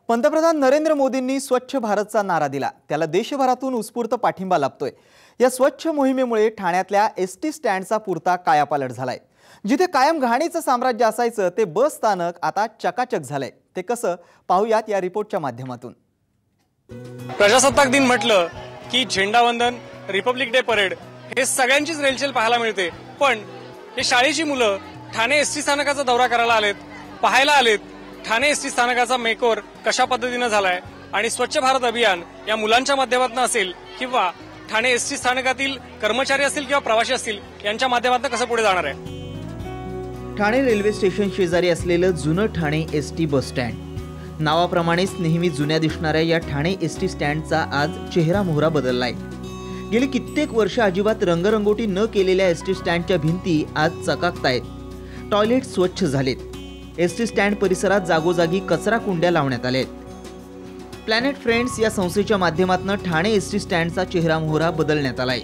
पंतप्रधान नरेंद्र मोदींनी स्वच्छ भारतचा नारा दिला, त्याला देशभरातून उत्स्फूर्त पाठिंबा लाभतोय। या स्वच्छ मोहिमेमुळे ठाण्यातल्या एसटी स्टँडचा पुरता कायापालट झालाय। जिथे कायम घाणीचं साम्राज्य असायचं ते बस स्थानक आता चकाचक झालंय। ते कसं पाहूयात या रिपोर्टच्या माध्यमातून। प्रजासत्ताक दिन म्हटलं की झेंडावंदन, रिपब्लिक डे परेड हे सगळ्यांचीच रेलचेल पाहायला मिळते। पण हे शाळेची मुलं ठाणे एसटी स्थानकाचा दौरा करायला आलेत, पाहायला आलेत ठाणे एसटी स्थानकाचा मेकओव्हर कशा पद्धतीने झालाय आणि स्वच्छ भारत अभियान या मुलांच्या माध्यमातून असेल किंवा ठाणे एसटी स्थानकातील कर्मचारी असतील किंवा प्रवासी असतील यांच्या माध्यमातून कसं पुढे जाणार आहे। ठाणे रेल्वे स्टेशन शेजारी असलेलं जुनं ठाणे एसटी बस स्टँड, नावाप्रमाणेच नेहमी जुन्या दिसणाऱ्या या ठाणे एसटी स्टँडचा आज चेहरा मोहरा बदललाय। गेली कित्येक वर्ष अजिबात रंगरंगोटी न केलेल्या एसटी स्टँडच्या भिंती आज चकाकतायत। टॉयलेट स्वच्छ झालेत। एसटी स्टँड परिसरात जागोजागी कचरा कुंड्या लावण्यात आल्यात। प्लॅनेट फ्रेंड्स या संस्थेच्या माध्यमातून ठाणे एसटी स्टँडचा चेहरा मोहरा बदलण्यात आलाय।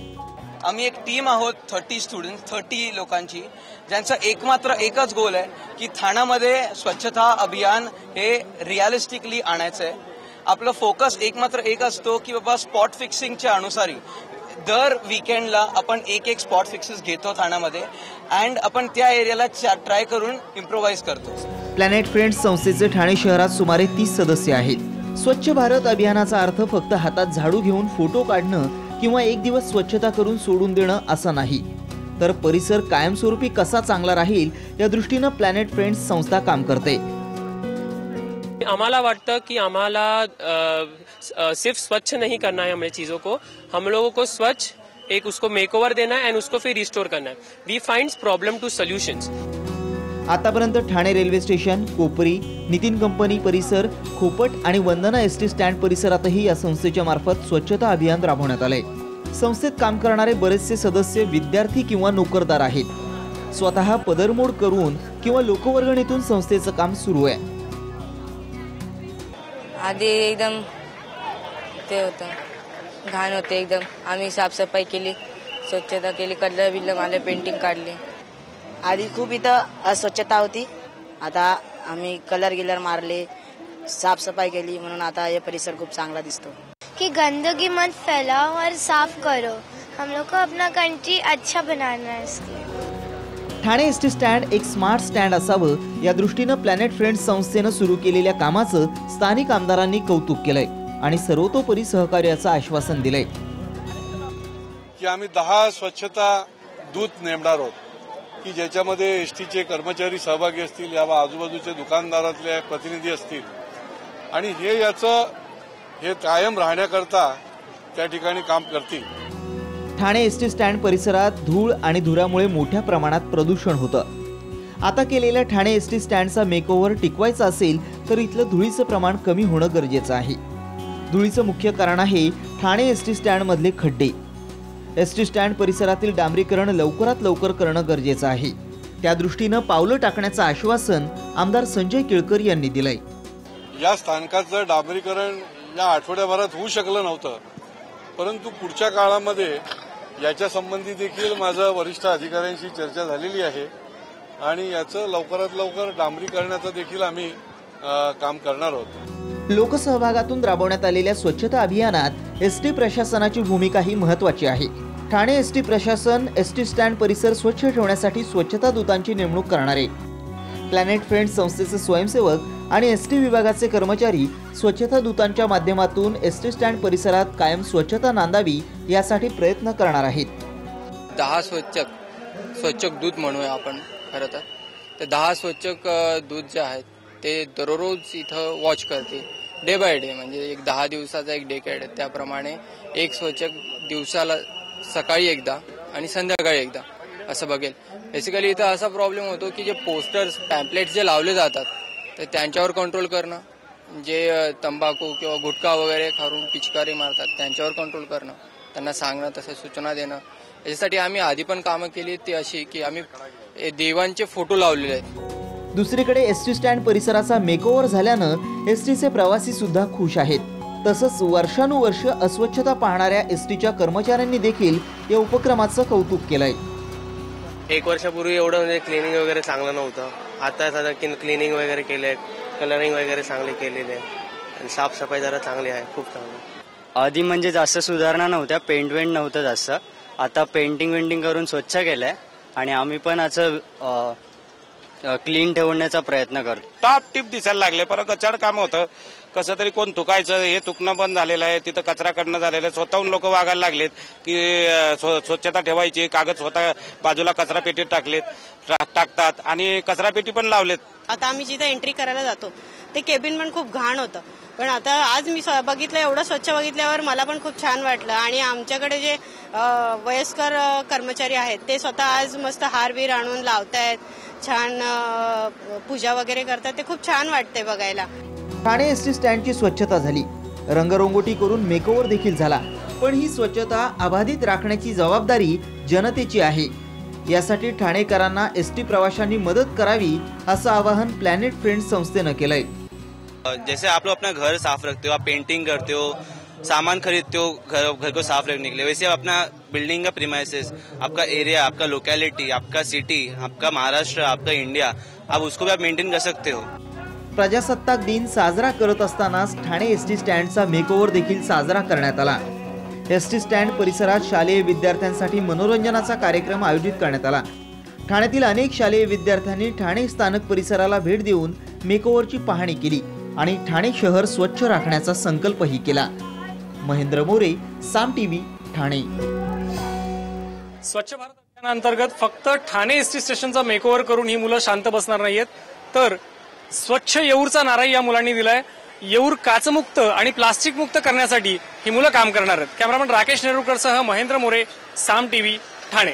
आम्ही एक टीम आहोत 30 स्टुडंट्स, 30 लोकांची, ज्यांचा एकच गोल आहे की ठाण्यामध्ये स्वच्छता अभियान हे रिअलिस्टिकली आणायचं आहे। आपलं फोकस एक असतो की बाबा स्पॉट फिक्सिंगच्या अनुसारी दर वीकेंडला आपण एक स्पॉट फिक्सेस घेतो ठाण्यामध्ये अँड आपण त्या एरियाला ट्राय करून इम्प्रोवाइज करतो। प्लॅनेट फ्रेंड्स संस्थेचे ठाणे शहरात सुमारे 30 सदस्य आहेत। स्वच्छ भारत अभियानाचा अर्थ फक्त हातात झाडू घेऊन फोटो काढणं किंवा एक दिवस स्वच्छता करून सोडून देणं असं नाही, तर परिसर कायमस्वरूपी कसा चांगला राहील या दृष्टीनं प्लॅनेट फ्रेंड्स संस्था काम करते। हमारा वाटतं कि हमारा सिर्फ स्वच्छ नहीं करना है, हमें चीजों को हम लोगों को स्वच्छ एक उसको मेकओवर देना है एंड उसको फिर रिस्टोर करना है। We finds problem to solutions. आतापर्यंत Thane railway station, Kopri, Nitin company परिसर, खोपट आणि वंदना एसटी स्टँड परिसरातही या संस्थेच्या मार्फत स्वच्छता अभियान राबवण्यात आले। संस्थेत काम करणारे बरेचसे सदस्य विद्यार्थी किंवा नोकरदार आहेत। स्वतः पदरमोड करून किंवा लोकवर्गणीतून संस्थेचं काम सुरू आहे। आधी एकदम ते होतं, घाण होते एकदम। आम्ही साफसफाई केली, स्वच्छता केली, कलर बिल्ल मारले, पेंटिंग काढली। आधी खूप इथं अस्वच्छता होती, आता आम्ही कलर गिलर मारले, साफसफाई केली, म्हणून आता ये परिसर खूप चांगला दिसतो। कि गंदगी मत फैलाओ और साफ करो, हम लोग को अपना कंट्री अच्छा बनाना है। इसलिए ठाणे एसटी स्टँड एक स्मार्ट स्टँड असावं या दृष्टीनं प्लॅनेट फ्रेंड्स संस्थेनं सुरू केलेल्या कामाचं स्थानिक आमदारांनी कौतुक केलंय आणि सर्वतोपरी सहकार्याचं आश्वासन दिलंय। की आम्ही 10 स्वच्छता दूत नेमणार आहोत की ज्याच्यामध्ये एसटीचे कर्मचारी सहभागी असतील, या आजूबाजूचे दुकानदारातले प्रतिनिधी असतील आणि हे कायम राहण्याकरता त्या ठिकाणी काम करतील। ठाणे एसटी स्टँड परिसरात धूळ आणि धुरामुळे मोठ्या प्रमाणात प्रदूषण होतं। आता केलेल्या ठाणे एसटी स्टँडचा मेकओव्हर टिकवायचा असेल तर इथलं धुळीचं प्रमाण कमी होणं गरजेचं आहे। धुळीचं मुख्य कारण आहे ठाणे एसटी स्टँड मधले खड्डे। एसटी स्टँड परिसरातील डांबरीकरण लवकरात लवकर करणं गरजेचं आहे। त्या दृष्टीनं पावलं टाकण्याचं आश्वासन आमदार संजय केळकर यांनी दिलंय। या स्थानकाचं डांबरीकरण या आठवड्याभरात होऊ शकलं नव्हतं, परंतु पुढच्या काळामध्ये याच्या संबंधी देखील माझं वरिष्ठ अधिकाऱ्यांशी चर्चा झालेली आहे आणि याचं लवकरात लवकर डांबरीकरणाचं देखील आम्ही काम करणार आहोत। लोकसहभागातून राबवण्यात आलेल्या स्वच्छता अभियानात एसटी प्रशासनाची भूमिकाही महत्त्वाची आहे। ठाणे एसटी प्रशासन एसटी स्टँड परिसर स्वच्छ ठेवण्यासाठी स्वच्छता दूतांची नेमणूक करणार आहे। प्लॅनेट फ्रेंड्स संस्थेचे स्वयंसेवक आणि एसटी विभागाचे कर्मचारी स्वच्छता दूतांच्या माध्यमातून एसटी स्टँड परिसरात कायम स्वच्छता नांदावी यासाठी प्रयत्न करणार आहेत। 10 स्वच्छक दूत म्हणूया आपण खरं तर। ते 10 स्वच्छक दूत जे आहेत ते दररोज इथं वॉच करते, डे बाय डे, म्हणजे एक 10 दिवसाचा एक डेकेड, त्याप्रमाणे एक स्वच्छक दिवसाला सकाळी एकदा आणि संध्याकाळी एकदा असं बघेल। बेसिकली इथं असा प्रॉब्लेम होतो की जे पोस्टर्स, पॅम्पलेट्स जे लावले जातात तर त्यांच्यावर कंट्रोल करणं, जे तंबाखू किंवा गुटखा वगैरे खाऊन पिचकारी मारतात त्यांच्यावर कंट्रोल करणं, त्यांना सांगणं, तसं सूचना देणं। याच्यासाठी आम्ही आधी पण कामं केली ती अशी की आम्ही देवांचे फोटो लावलेले आहेत। दुसरीकडे एसटी स्टँड परिसराचा मेकओव्हर झाल्यानं एसटीचे प्रवासी सुद्धा खुश आहेत। तसंच वर्षानुवर्ष अस्वच्छता पाहणाऱ्या एसटीच्या कर्मचाऱ्यांनी देखील या उपक्रमाचं कौतुक केलंय। एक वर्षापूर्वी एवढं म्हणजे क्लिनिंग वगैरे चांगलं नव्हतं, आता क्लिनिंग वगैरे केलंय, कलरिंग वगैरे चांगले केलेले, आणि साफसफाई जरा चांगली आहे, खूप चांगली. आधी म्हणजे जास्त सुधारणा नव्हत्या, पेंट वेंट नव्हतं जास्त. आता पेंटिंग करून स्वच्छ केलंय आणि आम्ही पण असं क्लीन ठेवण्याचा प्रयत्न करतो. टॉप टिप दिसायला लागले, परत अचाड काम होतं. कसं तरी कोण थुकायचं, हे थुकणं बंद झालेलं आहे. तिथं कचरा काढणं झालेलं आहे. स्वतःहून लोक वागायला लागलेत की स्वच्छता ठेवायची. कागद स्वतः बाजूला कचरा पेटीत टाकतात आणि कचरा पेटी पण लावलेत. आता आम्ही जिथे एंट्री करायला जातो ते केबिन पण खूप घाण होतं, पण आता आज मी बघितलं, एवढं स्वच्छ बघितल्यावर मला पण खूप छान वाटलं. आणि आमच्याकडे जे वयस्कर कर्मचारी आहेत ते स्वतः आज मस्त हारबीर आणून लावतायत, छान पूजा वगैरे करतात. ते खूप छान वाटते बघायला. ठाणे एसटी स्टँडची स्वच्छता झाली, रंगरंगोटी करून मेकओव्हर देखील झाला, पण ही स्वच्छता अबाधित राखण्याची जबाबदारी जनतेची आहे. यासाठी ठाणेकरांना एसटी प्रवाशांनी मदत करावी असं आवाहन प्लॅनेट फ्रेंड्स संस्थेनं केलंय. जैसे आप लोग अपना घर साफ रखते हो, आप पेंटिंग करते हो, सामान खरीदते हो घर को साफ रखने के लिए, वैसे आप अपना बिल्डिंग का प्रीमाइसेस, आपका एरिया, आपका लोकेलिटी, आपका सिटी, आपका महाराष्ट्र, आपका इंडिया, आप उसको भी आप मेंटेन कर सकते हो. प्रजासत्ताक दिन साजरा करत असतानाच ठाणे एसटी स्टँडचा मेकओव्हर देखील साजरा करण्यात आला. एसटी स्टँड परिसरात शालेय विद्यार्थ्यांसाठी मनोरंजनाचा कार्यक्रम आयोजित करण्यात आला. ठाण्यातील अनेक शालेय विद्यार्थ्यांनी ठाणे स्थानक परिसराला भेट देऊन मेकओव्हरची पाहणी केली आणि ठाणे शहर स्वच्छ राखण्याचा संकल्पही केला. महेंद्र मोरे, साम टीव्ही, ठाणे. स्वच्छ भारत अभियानाअंतर्गत फक्त ठाणे एसटी स्टेशनचा मेकओव्हर करून ही मुलं शांत बसणार नाहीयेत, तर स्वच्छ येऊरचा नाराही या मुलांनी दिलाय. येऊर काचमुक्त आणि प्लास्टिक मुक्त करण्यासाठी ही मुलं काम करणार आहेत. कॅमेरामन राकेश नेरुरकरसह महेंद्र मोरे, साम टीव्ही, ठाणे.